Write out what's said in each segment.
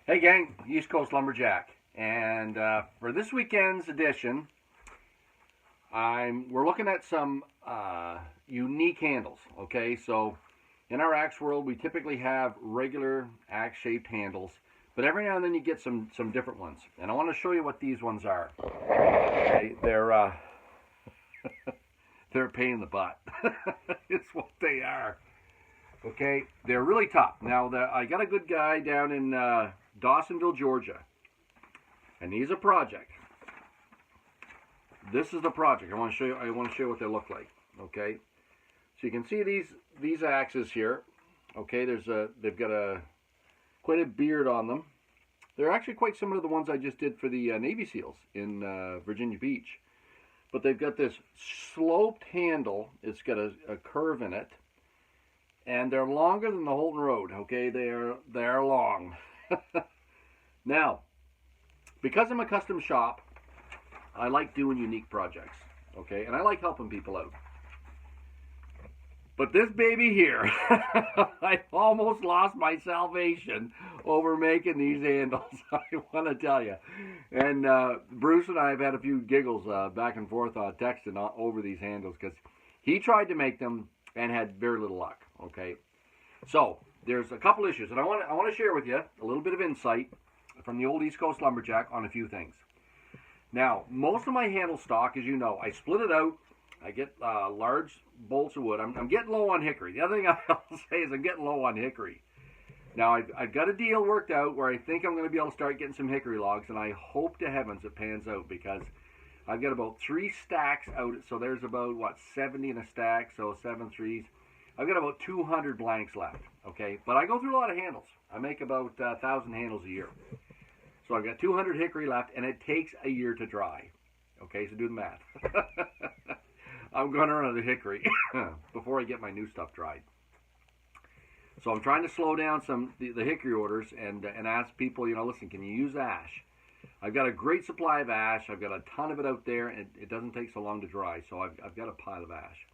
Hey gang, East Coast Lumberjack, and for this weekend's edition, we're looking at some unique handles. Okay, so in our axe world, we typically have regular axe-shaped handles, but every now and then you get some different ones, and I want to show you what these ones are. Okay, they're they're a pain in the butt. It's what they are. Okay, they're really tough. Now, I got a good guy down in Dawsonville, Georgia, and he's a project. This is the project. I want to show you. I want to show you what they look like. Okay, so you can see these axes here. Okay, they've got quite a beard on them. They're actually quite similar to the ones I just did for the Navy SEALs in Virginia Beach, but they've got this sloped handle. It's got a curve in it. And they're longer than the Holton Road, okay? They're long. Now, because I'm a custom shop, I like doing unique projects, okay? And I like helping people out. But this baby here, I almost lost my salvation over making these handles, I want to tell you. And Bruce and I have had a few giggles back and forth texting over these handles because he tried to make them and had very little luck. Okay, so there's a couple issues, and I want to share with you a little bit of insight from the old East Coast Lumberjack on a few things. Now, most of my handle stock, as you know, I split it out. I get large bolts of wood. I'm getting low on hickory. The other thing I'll say is I'm getting low on hickory. Now, I've got a deal worked out where I think I'm going to be able to start getting some hickory logs, and I hope to heavens it pans out because I've got about 3 stacks out. So there's about, 70 in a stack, so 7 threes. I've got about 200 blanks left, okay? But I go through a lot of handles. I make about 1,000 handles a year. So I've got 200 hickory left, and it takes a year to dry. Okay, so do the math. I'm going to run out of hickory before I get my new stuff dried. So I'm trying to slow down the hickory orders and ask people, listen, can you use ash? I've got a great supply of ash. I've got a ton of it out there, and it doesn't take so long to dry. So I've got a pile of ash.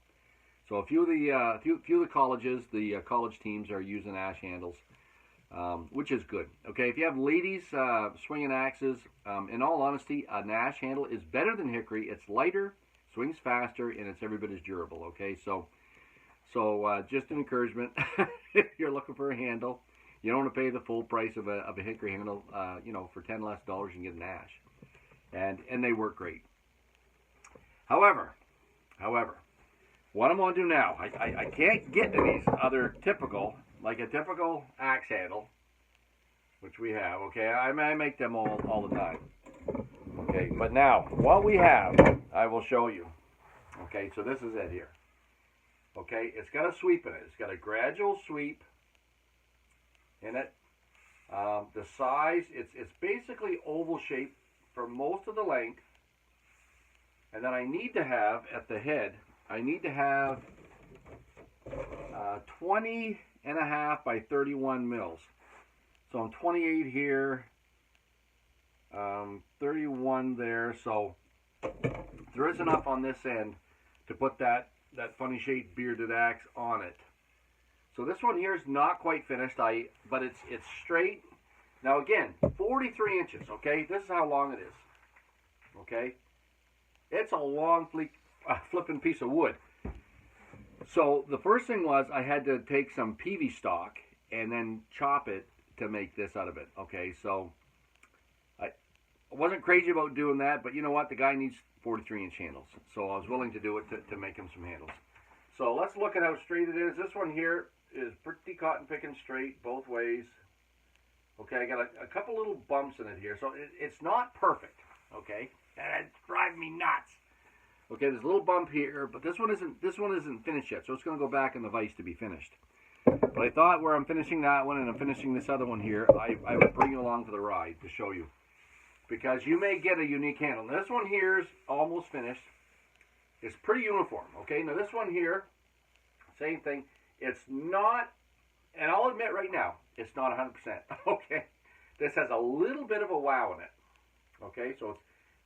So a few of the colleges, the college teams are using ash handles, which is good. Okay, if you have ladies swinging axes, in all honesty, an ash handle is better than hickory. It's lighter, swings faster, and it's every bit as durable. Okay, so just an encouragement. If you're looking for a handle, you don't want to pay the full price of a hickory handle. For $10 less, you can get an ash, and they work great. However. What I'm going to do now, I can't get to these other typical, like a typical axe handle, which we have, okay? I make them all the time. Okay, but now, what we have, I will show you. Okay, so this is it here. Okay, it's got a sweep in it. It's got a gradual sweep in it. The size, it's basically oval shape for most of the length. And then I need to have, at the head, I need to have 20 and a half by 31 mils. So I'm 28 here, 31 there. So there is enough on this end to put that funny shaped bearded axe on it. So this one here is not quite finished, but it's straight. Now again, 43 inches. Okay, this is how long it is. Okay, it's a long flipping piece of wood. So the first thing was I had to take some PV stock and then chop it to make this out of it. Okay, so I wasn't crazy about doing that, but you know what? The guy needs 43-inch handles, so I was willing to do it to make him some handles. So let's look at how straight it is. This one here is pretty cotton picking straight both ways. Okay, I got a couple little bumps in it here, so it's not perfect. Okay, and it's driving me nuts. Okay, there's a little bump here, but this one isn't finished yet, so it's going to go back in the vise to be finished. But I thought where I'm finishing that one and I'm finishing this other one here, I would bring you along for the ride to show you. Because you may get a unique handle. Now, this one here is almost finished. It's pretty uniform, okay? Now this one here, same thing. It's not, and I'll admit right now, it's not 100%, okay? This has a little bit of a wow in it, okay? So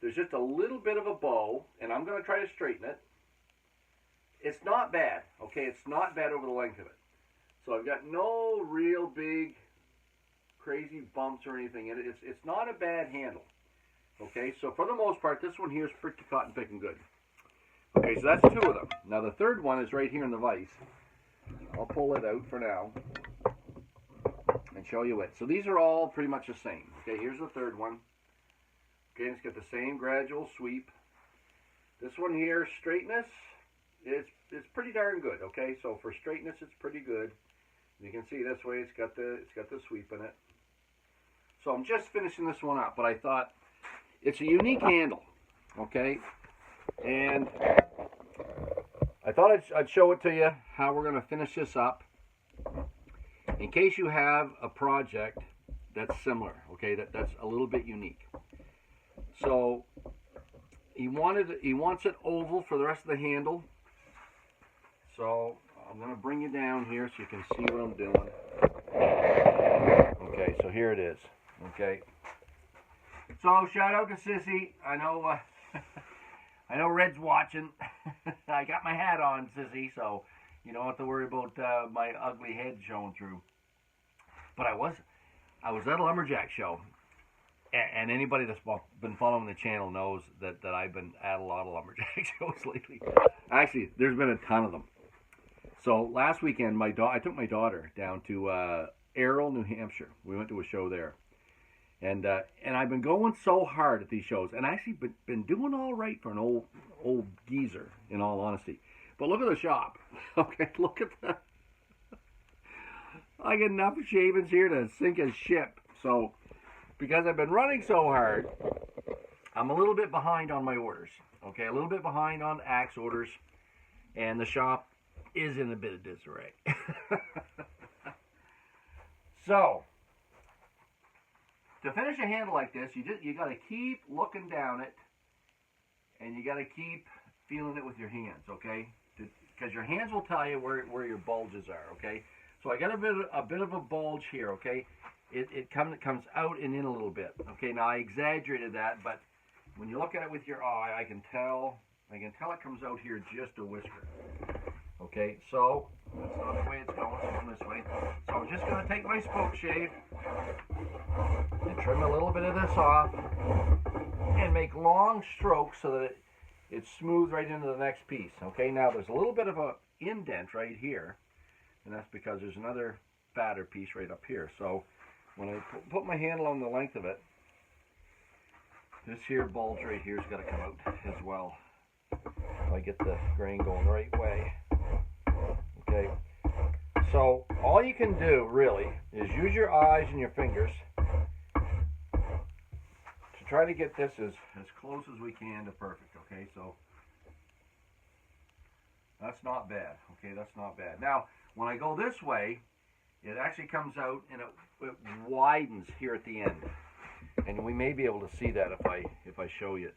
there's just a little bit of a bow, and I'm going to try to straighten it. It's not bad, okay? It's not bad over the length of it. So I've got no real big crazy bumps or anything. It's not a bad handle. Okay, so for the most part, this one here is pretty cotton picking good. Okay, so that's two of them. Now the third one is right here in the vise. I'll pull it out for now and show you it. So these are all pretty much the same. Okay, here's the third one. Okay, it's got the same gradual sweep. This one here, straightness, it's pretty darn good. Okay, so for straightness, it's pretty good. You can see this way, it's got the sweep in it. So I'm just finishing this one up, but I thought it's a unique handle. Okay, and I thought I'd show it to you how we're going to finish this up in case you have a project that's similar, okay, that's a little bit unique. So he wants it oval for the rest of the handle. So I'm going to bring you down here so you can see what I'm doing. Okay, so here it is. Okay. So shout out to Sissy. I know I know Red's watching. I got my hat on, Sissy, so you don't have to worry about my ugly head showing through. But I was at a lumberjack show, and anybody that's been following the channel knows that I've been at a lot of lumberjack shows lately. Actually, there's been a ton of them. So last weekend, I took my daughter down to Errol, New Hampshire. We went to a show there. And I've been going so hard at these shows, and actually been doing all right for an old geezer, in all honesty. But look at the shop. Okay, look at that. I get enough shavings here to sink a ship. So, because I've been running so hard, I'm a little bit behind on my orders. Okay, a little bit behind on axe orders, and the shop is in a bit of disarray. So, to finish a handle like this, you got to keep looking down it, and you got to keep feeling it with your hands, okay? Because your hands will tell you where your bulges are, okay? So I got a bit of a bulge here, okay? It comes out and in a little bit, okay? Now I exaggerated that, but when you look at it with your eye, I can tell it comes out here just a whisker. Okay, so that's not the way it's going. It's going this way. So I'm just going to take my spoke shave and trim a little bit of this off and make long strokes so that it's smooth right into the next piece. Okay, now there's a little bit of a indent right here, and that's because there's another fatter piece right up here. So when I put my handle on the length of it, this here bulge right here has got to come out as well. If I get the grain going the right way. Okay, so all you can do really is use your eyes and your fingers to try to get this as close as we can to perfect. Okay, so that's not bad. Okay, that's not bad. Now, when I go this way, it actually comes out and it widens here at the end, and we may be able to see that if I show it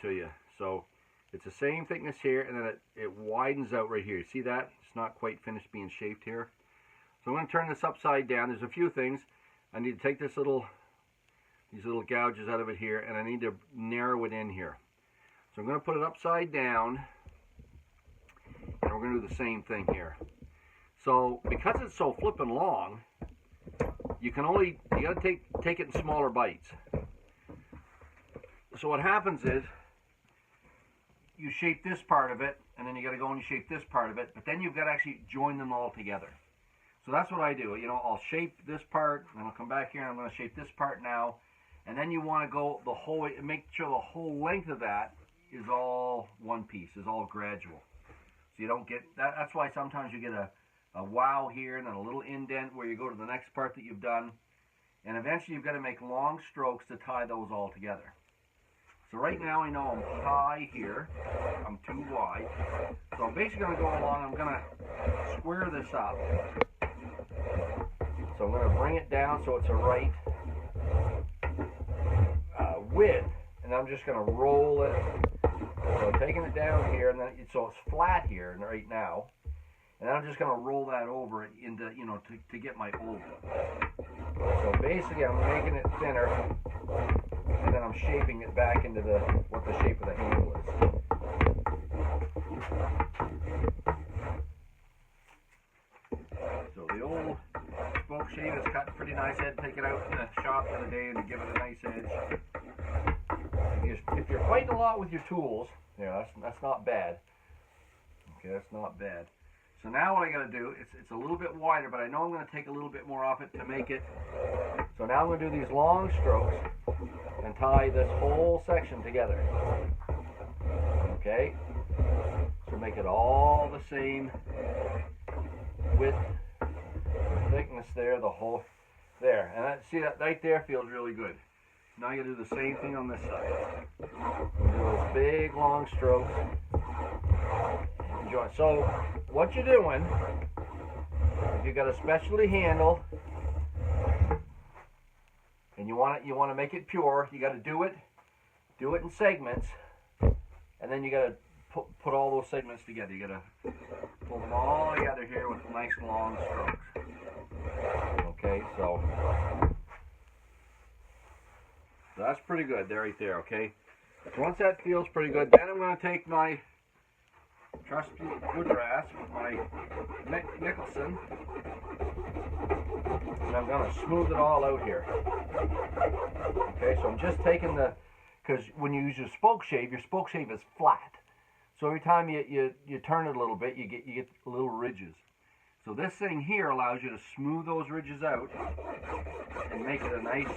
to you. So it's the same thickness here, and then it widens out right here. You see that? It's not quite finished being shaped here. So I'm going to turn this upside down. There's a few things. I need to take these little gouges out of it here, and I need to narrow it in here. So I'm going to put it upside down, and we're going to do the same thing here. So because it's so flippin' long, you got to take it in smaller bites. So what happens is, you shape this part of it, and then you got to go and you shape this part of it, but then you've got to actually join them all together. So that's what I do. You know, I'll shape this part, and I'll come back here, and I'm going to shape this part now, and then you want to go the whole way, make sure the whole length of that is all one piece, is all gradual. So you don't get, that's why sometimes you get a wow here, and then a little indent where you go to the next part that you've done, and eventually you've got to make long strokes to tie those all together. So right now I know I'm high here, I'm too wide, so I'm basically going to go along, I'm going to square this up. So I'm going to bring it down so it's a right width, and I'm just going to roll it. So I'm taking it down here, and then so it's flat here right now, and then I'm just going to roll that over into, you know, to get my oval. So basically I'm making it thinner, and then I'm shaping it back into what the shape of the handle is. So the old spoke shave is cut pretty nice. I had to take it out in the shop the other day and give it a nice edge. If you're fighting a lot with your tools, yeah, that's not bad. Okay, that's not bad. So now what I got to do, it's a little bit wider, but I know I'm going to take a little bit more off it to make it. So now I'm going to do these long strokes and tie this whole section together. Okay, so make it all the same width, thickness there, the whole there, and that, see that right there feels really good. Now you do the same thing on this side. We'll do those big long strokes. Enjoy. So what you're doing, if you got a specialty handle and you want to make it pure, you got to do it in segments, and then you got to put all those segments together. You got to pull them all together here with nice long strokes. Okay, so that's pretty good there, right there. Okay, so once that feels pretty good, then I'm going to take my trusty wood rasp with my Nicholson, and I'm going to smooth it all out here. Okay, so I'm just taking because when you use your spoke shave is flat. So every time you turn it a little bit, you get little ridges. So this thing here allows you to smooth those ridges out and make it a nice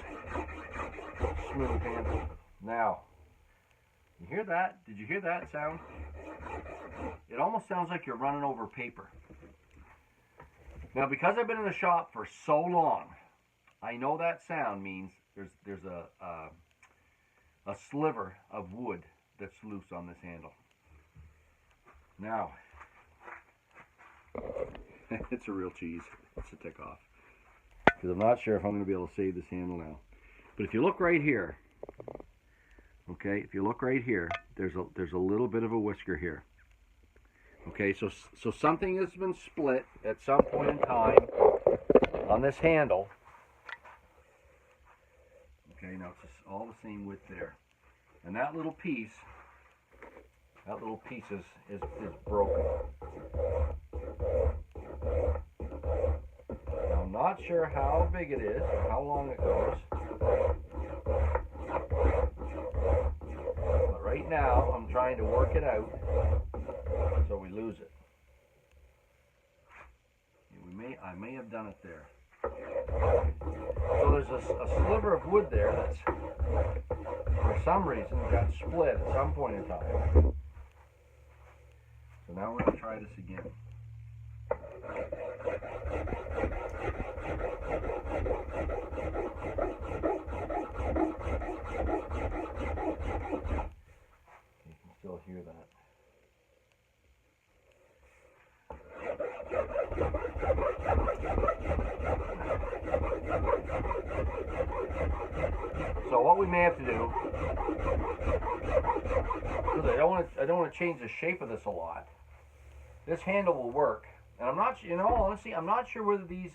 smooth handle. Now, you hear that? Did you hear that sound? It almost sounds like you're running over paper. Now, because I've been in the shop for so long, I know that sound means there's a sliver of wood that's loose on this handle. Now, it's a real cheese. It's a tick off. Because I'm not sure if I'm going to be able to save this handle now. But if you look right here, okay, if you look right here, there's a little bit of a whisker here. Okay, so something has been split at some point in time on this handle. Okay, now it's just all the same width there. And that little piece is broken. Now, I'm not sure how big it is or how long it goes. But right now, I'm trying to work it out so we lose it. I may have done it there. So there's a sliver of wood there that's, for some reason, got split at some point in time. So now we're going to try this again. You can still hear that. So what we may have to do, because I don't want to change the shape of this a lot. This handle will work, and I'm not, honestly, I'm not sure whether these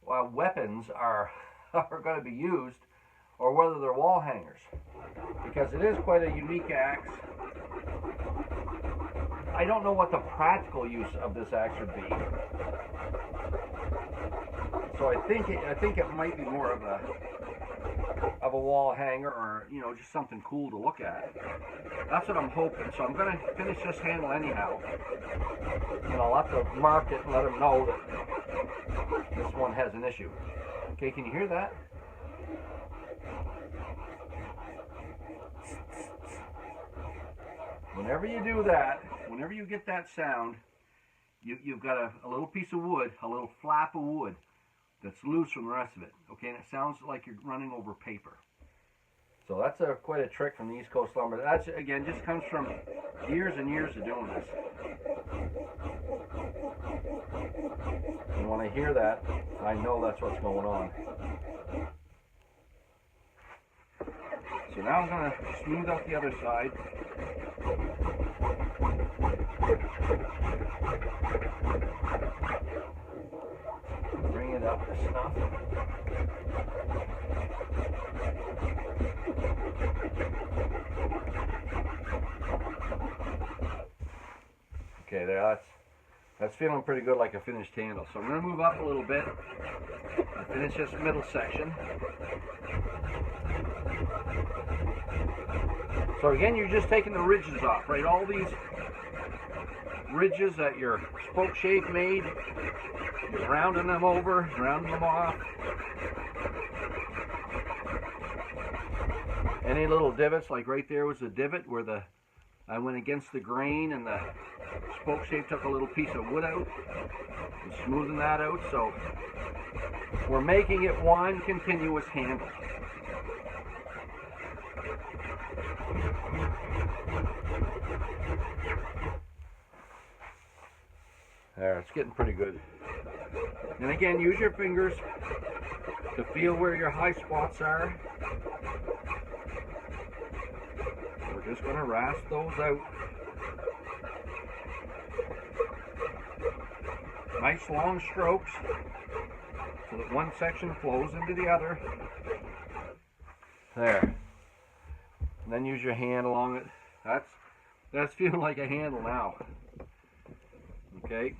weapons are going to be used or whether they're wall hangers, because it is quite a unique axe. I don't know what the practical use of this axe would be, so I think it might be more of a wall hanger, or just something cool to look at. That's what I'm hoping. So I'm going to finish this handle anyhow, and I'll have to mark it and let them know that this one has an issue. Okay, can you hear that? Whenever you do that, whenever you get that sound, you've got a little piece of wood, a little flap of wood that's loose from the rest of it. Okay, and it sounds like you're running over paper. So that's quite a trick from the East Coast Lumber. That's, again, just comes from years and years of doing this. And when I hear that, I know that's what's going on. So now I'm going to smooth out the other side. Bring it up to snuff. Okay, there. That's feeling pretty good, like a finished handle. So I'm going to move up a little bit and finish this middle section. So again, you're just taking the ridges off, right? All these ridges that your spoke shape made, you're rounding them over, rounding them off. Any little divots, like right there was a divot where I went against the grain and the spoke shape took a little piece of wood out and smoothing that out. So we're making it one continuous handle. There, it's getting pretty good. And again, use your fingers to feel where your high spots are. We're just going to rasp those out. Nice long strokes so that one section flows into the other. There. And then use your hand along it. That's feeling like a handle now. Okay.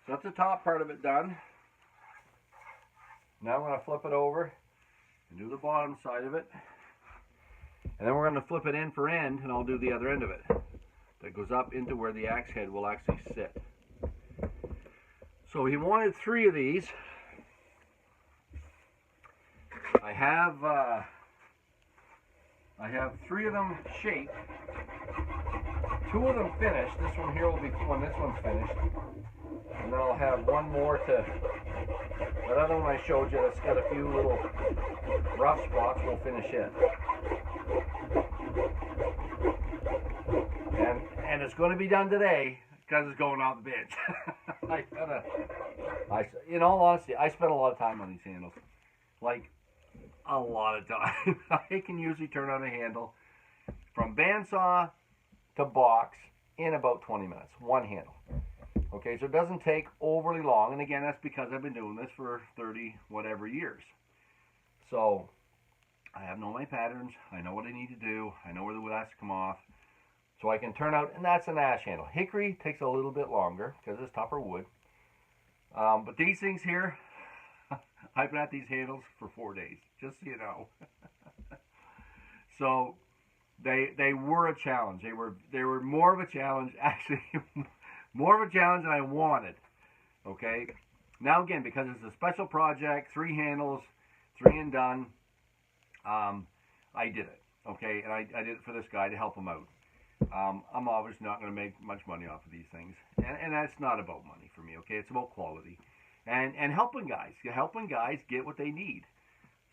So that's the top part of it done. Now I'm going to flip it over and do the bottom side of it. And then we're going to flip it end for end, and I'll do the other end of it. That goes up into where the axe head will actually sit. So he wanted 3 of these. I have 3 of them shaped. 2 of them finished. This one here will be when this one's finished. And then I'll have one more to, that other one I showed you that's got a few little rough spots, we'll finish it. And it's going to be done today because it's going on the bench. In all honesty, I spent a lot of time on these handles. Like, a lot of time. I can usually turn on a handle from bandsaw to box in about 20 minutes. One handle. Okay, so it doesn't take overly long. And again, that's because I've been doing this for 30 whatever years. So, I have known my patterns. I know what I need to do. I know where the wood has to come off. So I can turn out, and that's an ash handle. Hickory takes a little bit longer because it's tougher wood. But these things here, I've been at these handles for 4 days, just so you know. So they were a challenge. They were more of a challenge, actually, more of a challenge than I wanted. Okay. Now again, because it's a special project, 3 handles, 3 and done. I did it. Okay, and I did it for this guy to help him out. I'm obviously not going to make much money off of these things, and that's not about money for me. Okay, it's about quality, and helping guys get what they need.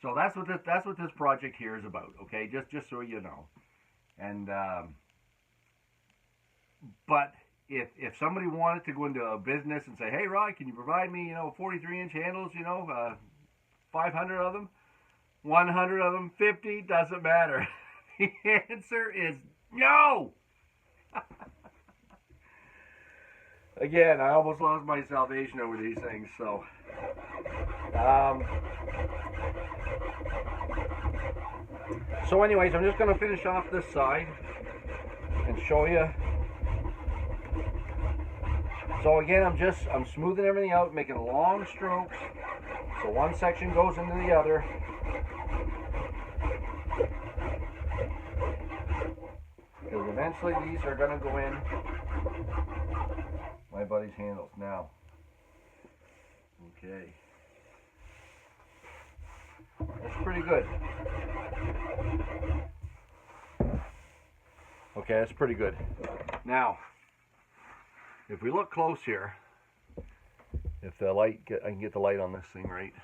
So that's what this project here is about. Okay, just so you know. And but if somebody wanted to go into a business and say, hey Rod, can you provide me 43-inch handles, 500 of them, 100 of them, 50, doesn't matter. The answer is no! Again, I almost lost my salvation over these things, so anyways, I'm just going to finish off this side and show you. So again, I'm smoothing everything out, making long strokes, so one section goes into the other. Because eventually these are going to go in my buddy's handles now. Okay. That's pretty good. Okay, that's pretty good. Now, if we look close here, if the light, I can get the light on this thing right.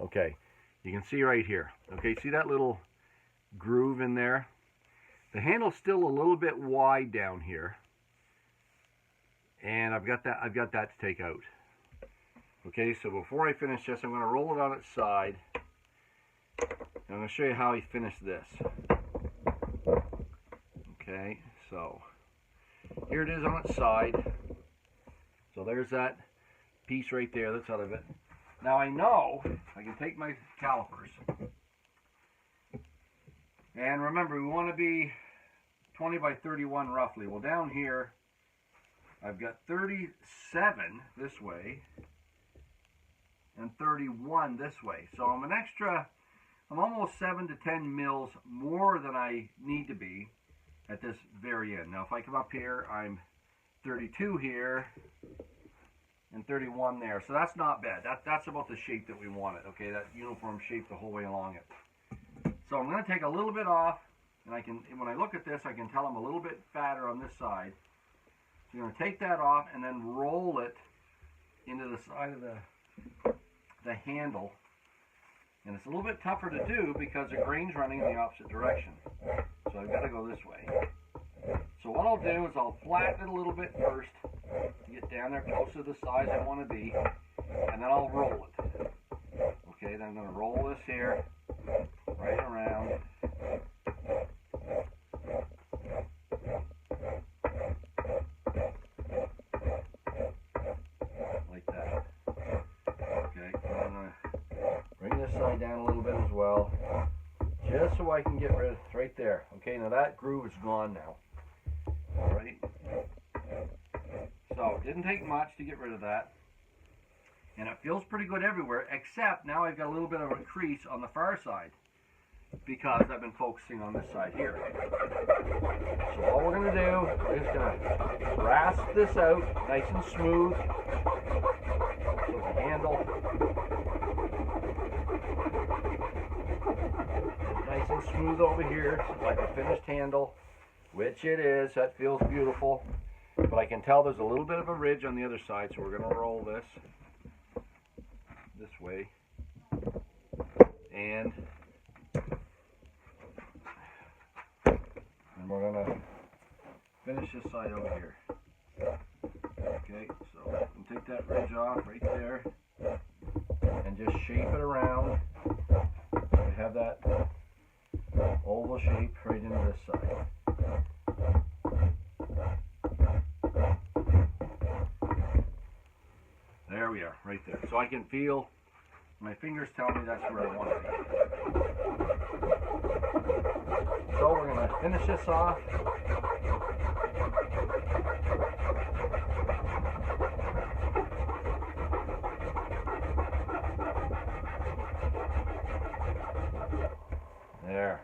Okay, you can see right here. Okay, see that little groove in there? The handle's still a little bit wide down here, and I've got that to take out. Okay, so before I finish this, I'm going to roll it on its side. And I'm going to show you how I finish this. Okay, so here it is on its side. So there's that piece right there that's out of it. Now I know I can take my calipers. And remember, we want to be 20 by 31 roughly. Well, down here, I've got 37 this way and 31 this way. So I'm almost 7 to 10 mils more than I need to be at this very end. Now if I come up here, I'm 32 here and 31 there. So that's not bad. That's about the shape that we want it, okay? That uniform shape the whole way along it. So I'm going to take a little bit off, and when I look at this, I can tell I'm a little bit fatter on this side. So I'm going to take that off and then roll it into the side of the handle. And it's a little bit tougher to do because the grain's running in the opposite direction. So I've got to go this way. So what I'll do is I'll flatten it a little bit first to get down there close to the size I want to be, and then I'll roll it. Okay, then I'm going to roll this here right around. Like that. Okay, I'm going to bring this side down a little bit as well, just so I can get rid of it right there. Okay, now that groove is gone now. Alright, so it didn't take much to get rid of that, and it feels pretty good everywhere, except now I've got a little bit of a crease on the far side because I've been focusing on this side here. So all we're going to do is just going to rasp this out nice and smooth. So the handle is nice and smooth over here, like a finished handle. Which it is. That feels beautiful. But I can tell there's a little bit of a ridge on the other side, so we're going to roll this way. And we're going to finish this side over here. Okay, so we can take that ridge off right there and just shape it around. We have that oval shape right into this side. There we are, right there. So I can feel, my fingers tell me that's where I want to be. So we're going to finish this off. There.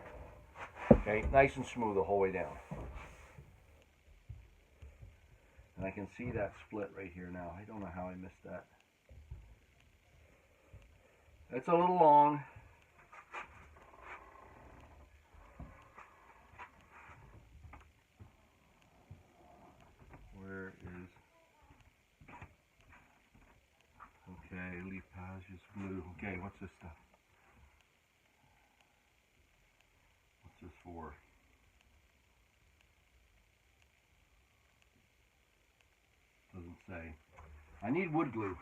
Okay, nice and smooth the whole way down. And I can see that split right here now. I don't know how I missed that. It's a little long. Where is... Okay, leaf passages blue. Okay, what's this stuff? What's this for? Doesn't say. I need wood glue.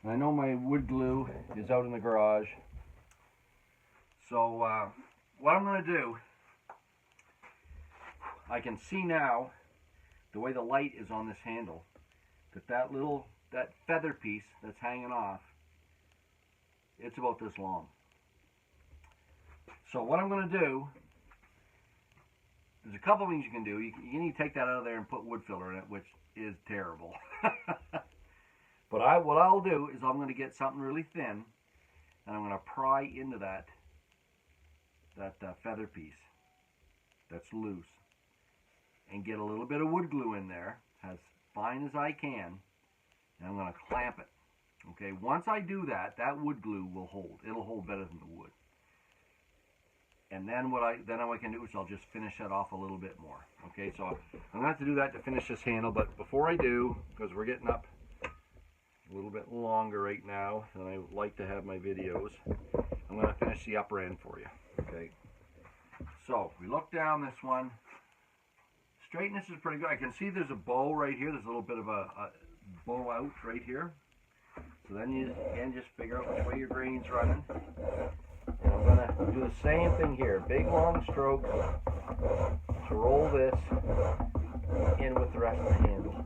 And I know my wood glue is out in the garage. So what I'm going to do, I can see now the way the light is on this handle that feather piece that's hanging off, it's about this long. So what I'm going to do, there's a couple things you can do. You need to take that out of there and put wood filler in it, which is terrible. But what I'll do is I'm going to get something really thin, and I'm going to pry into that feather piece that's loose, and get a little bit of wood glue in there, as fine as I can, and I'm going to clamp it. Okay, once I do that, that wood glue will hold. It'll hold better than the wood. And then what I can do is I'll just finish that off a little bit more. Okay, so I'm going to have to do that to finish this handle, but before I do, because we're getting up a little bit longer right now than I like to have my videos, I'm going to finish the upper end for you. Okay, so we look down this one. Straightness is pretty good. I can see there's a bow right here. There's a little bit of a bow out right here. So then you again just figure out which way your grain's running. And I'm going to do the same thing here. Big long strokes to roll this in with the rest of the handle.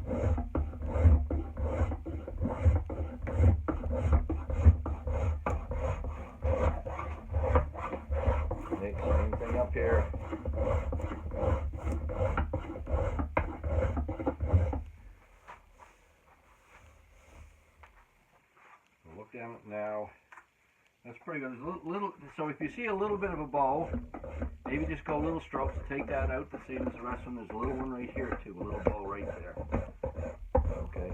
Okay, same thing up here. pretty good. There's a little, so if you see a little bit of a bow, maybe just go little strokes to take that out the same as the rest of them. There's a little one right here too, a little bow right there. Okay.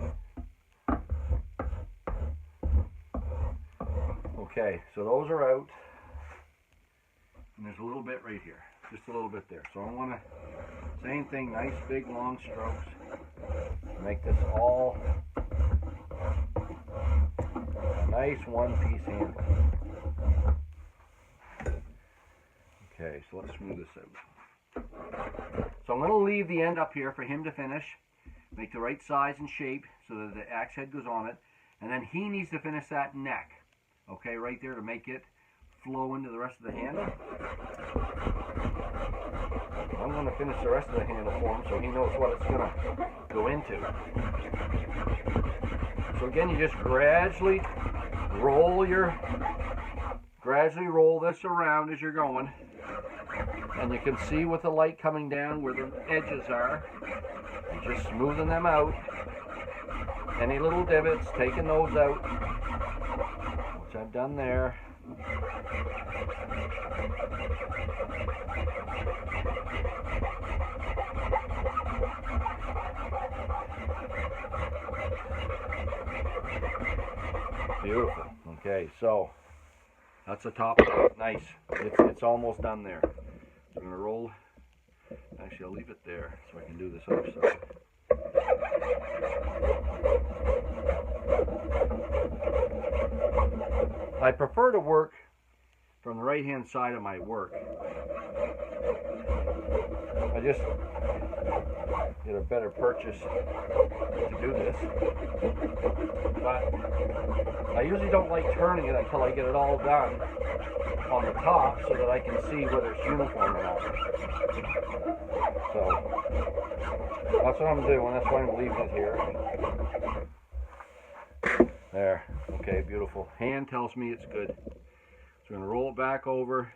Okay, so those are out. And there's a little bit right here. Just a little bit there. So I want to, same thing, nice big long strokes. Make this all a nice one-piece handle. Okay, so let's smooth this out. So I'm going to leave the end up here for him to finish. Make the right size and shape so that the axe head goes on it. And then he needs to finish that neck. Okay, right there to make it flow into the rest of the handle. I'm going to finish the rest of the handle for him so he knows what it's going to go into. So again, you just gradually roll this around as you're going. And you can see with the light coming down where the edges are. You're just smoothing them out. Any little divots, taking those out, which I've done there. Beautiful. Okay, so that's the top. Nice. It's almost done there. So I'm going to roll. Actually, I'll leave it there so I can do this other side. I prefer to work from the right hand side of my work. I just get a better purchase to do this. But I usually don't like turning it until I get it all done on the top so that I can see whether it's uniform or not. So that's what I'm doing. That's why I'm leaving it here. There. Okay, beautiful. Hand tells me it's good. So we're going to roll it back over.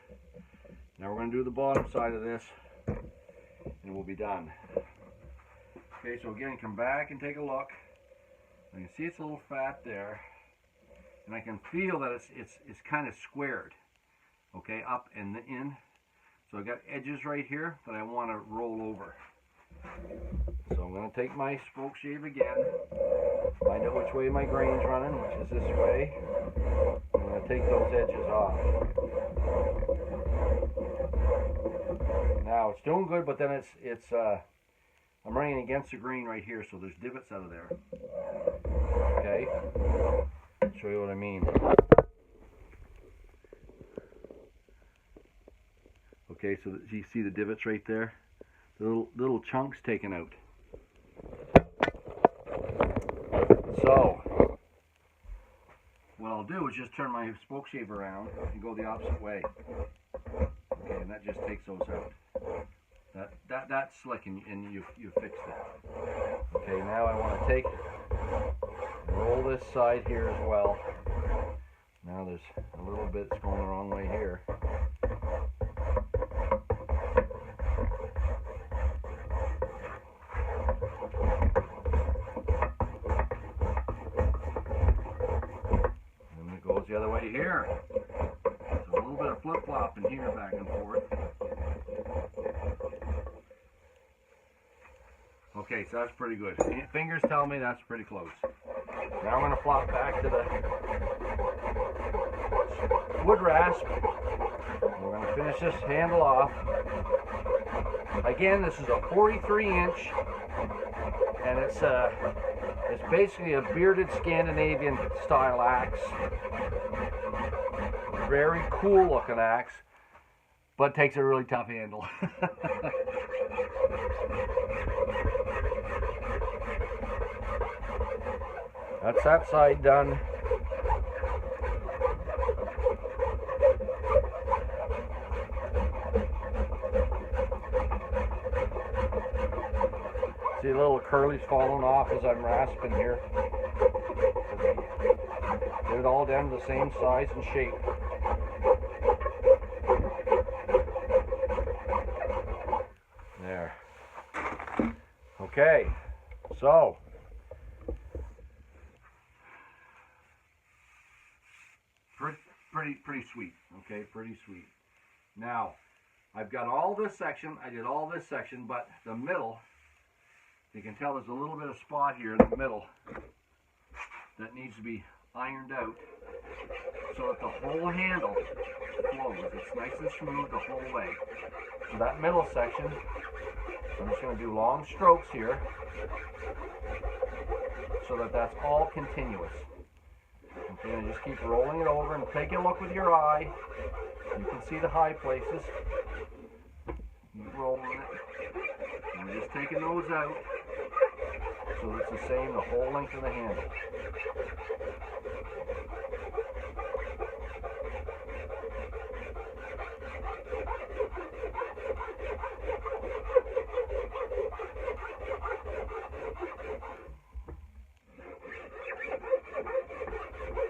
Now we're going to do the bottom side of this, and we'll be done. Okay, so again, come back and take a look. You can see it's a little fat there, and I can feel that it's kind of squared. Okay, up and in. So I got edges right here that I want to roll over. So I'm going to take my spoke shave again, find out which way my grain's running, which is this way. I'm going to take those edges off. Now it's doing good, but then I'm running against the grain right here, so there's divots out of there. Okay, I'll show you what I mean. Okay, so you see the divots right there? The little chunks taken out. So, what I'll do is just turn my spoke shave around and go the opposite way. Okay, and that just takes those out. That's slick, and you fixed it. Okay, now I want to roll this side here as well. Now there's a little bit that's going the wrong way here. And it goes the other way here. So a little bit of flip-flopping here back and forth. Okay, so that's pretty good. Fingers tell me that's pretty close. Now I'm going to flop back to the wood rasp. We're going to finish this handle off. Again, this is a 43-inch, and it's basically a bearded Scandinavian style axe. Very cool looking axe, but takes a really tough handle. That's that side done. See a little curlies falling off as I'm rasping here. Get it all down to the same size and shape. There. Okay, so pretty sweet. Okay, pretty sweet. Now, I've got all this section. I did all this section, but the middle, you can tell there's a little bit of spot here in the middle that needs to be ironed out so that the whole handle flows. It's nice and smooth the whole way. So that middle section, I'm just going to do long strokes here so that that's all continuous. Okay, and just keep rolling it over and take a look with your eye. You can see the high places. Keep rolling it. And we're just taking those out so it's the same the whole length of the handle.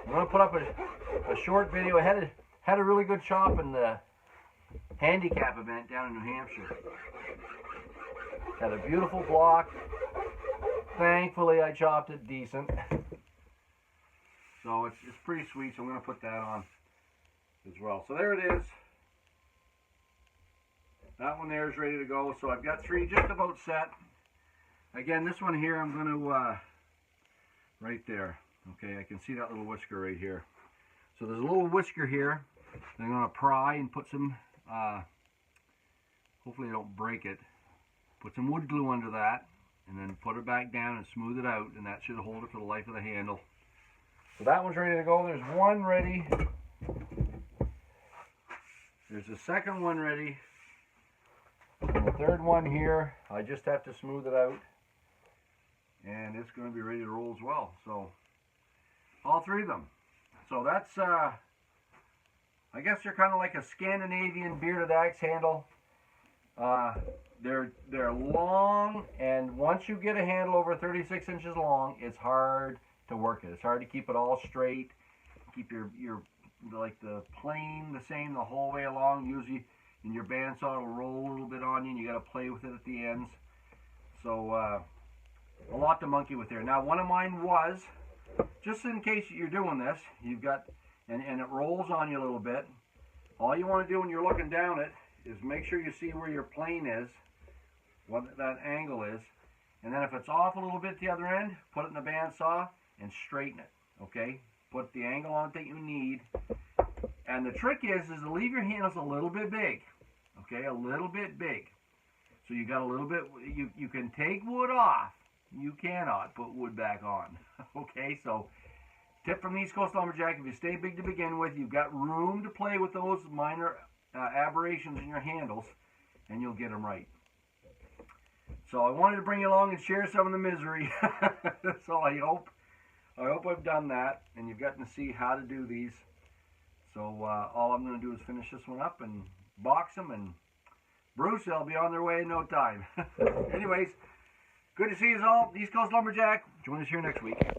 I'm going to put up a short video. I had a really good shop in the handicap event down in New Hampshire. Had a beautiful block. Thankfully, I chopped it decent. So it's pretty sweet, so I'm going to put that on as well. So there it is. That one there is ready to go. So I've got 3 just about set. Again, this one here, I'm going to, right there. Okay, I can see that little whisker right here. So there's a little whisker here. I'm going to pry and put some, hopefully I don't break it. Put some wood glue under that, and then put it back down and smooth it out, and that should hold it for the life of the handle. So that one's ready to go. There's one ready. There's the second one ready. And the third one here, I just have to smooth it out. And it's going to be ready to roll as well. So, all 3 of them. So that's, I guess they're kind of like a Scandinavian bearded axe handle. They're long, and once you get a handle over 36 inches long, it's hard to work it. It's hard to keep it all straight, keep your like the plane the same the whole way along. Usually in your bandsaw it'll roll a little bit on you, and you got to play with it at the ends. So a lot to monkey with there. Now one of mine was, just in case you're doing this, you've got, and it rolls on you a little bit. All you want to do when you're looking down it is make sure you see where your plane is, what that angle is, and then if it's off a little bit at the other end, put it in the bandsaw and straighten it, okay? Put the angle on it that you need. And the trick is to leave your handles a little bit big, okay? A little bit big. So you got a little bit, you can take wood off. You cannot put wood back on, okay? So tip from the East Coast Lumberjack, if you stay big to begin with, you've got room to play with those minor aberrations in your handles, and you'll get them right. So I wanted to bring you along and share some of the misery. So I hope I've done that, and you've gotten to see how to do these. So all I'm going to do is finish this one up and box them, and Bruce, they'll be on their way in no time. Anyways, good to see you all. East Coast Lumberjack. Join us here next week.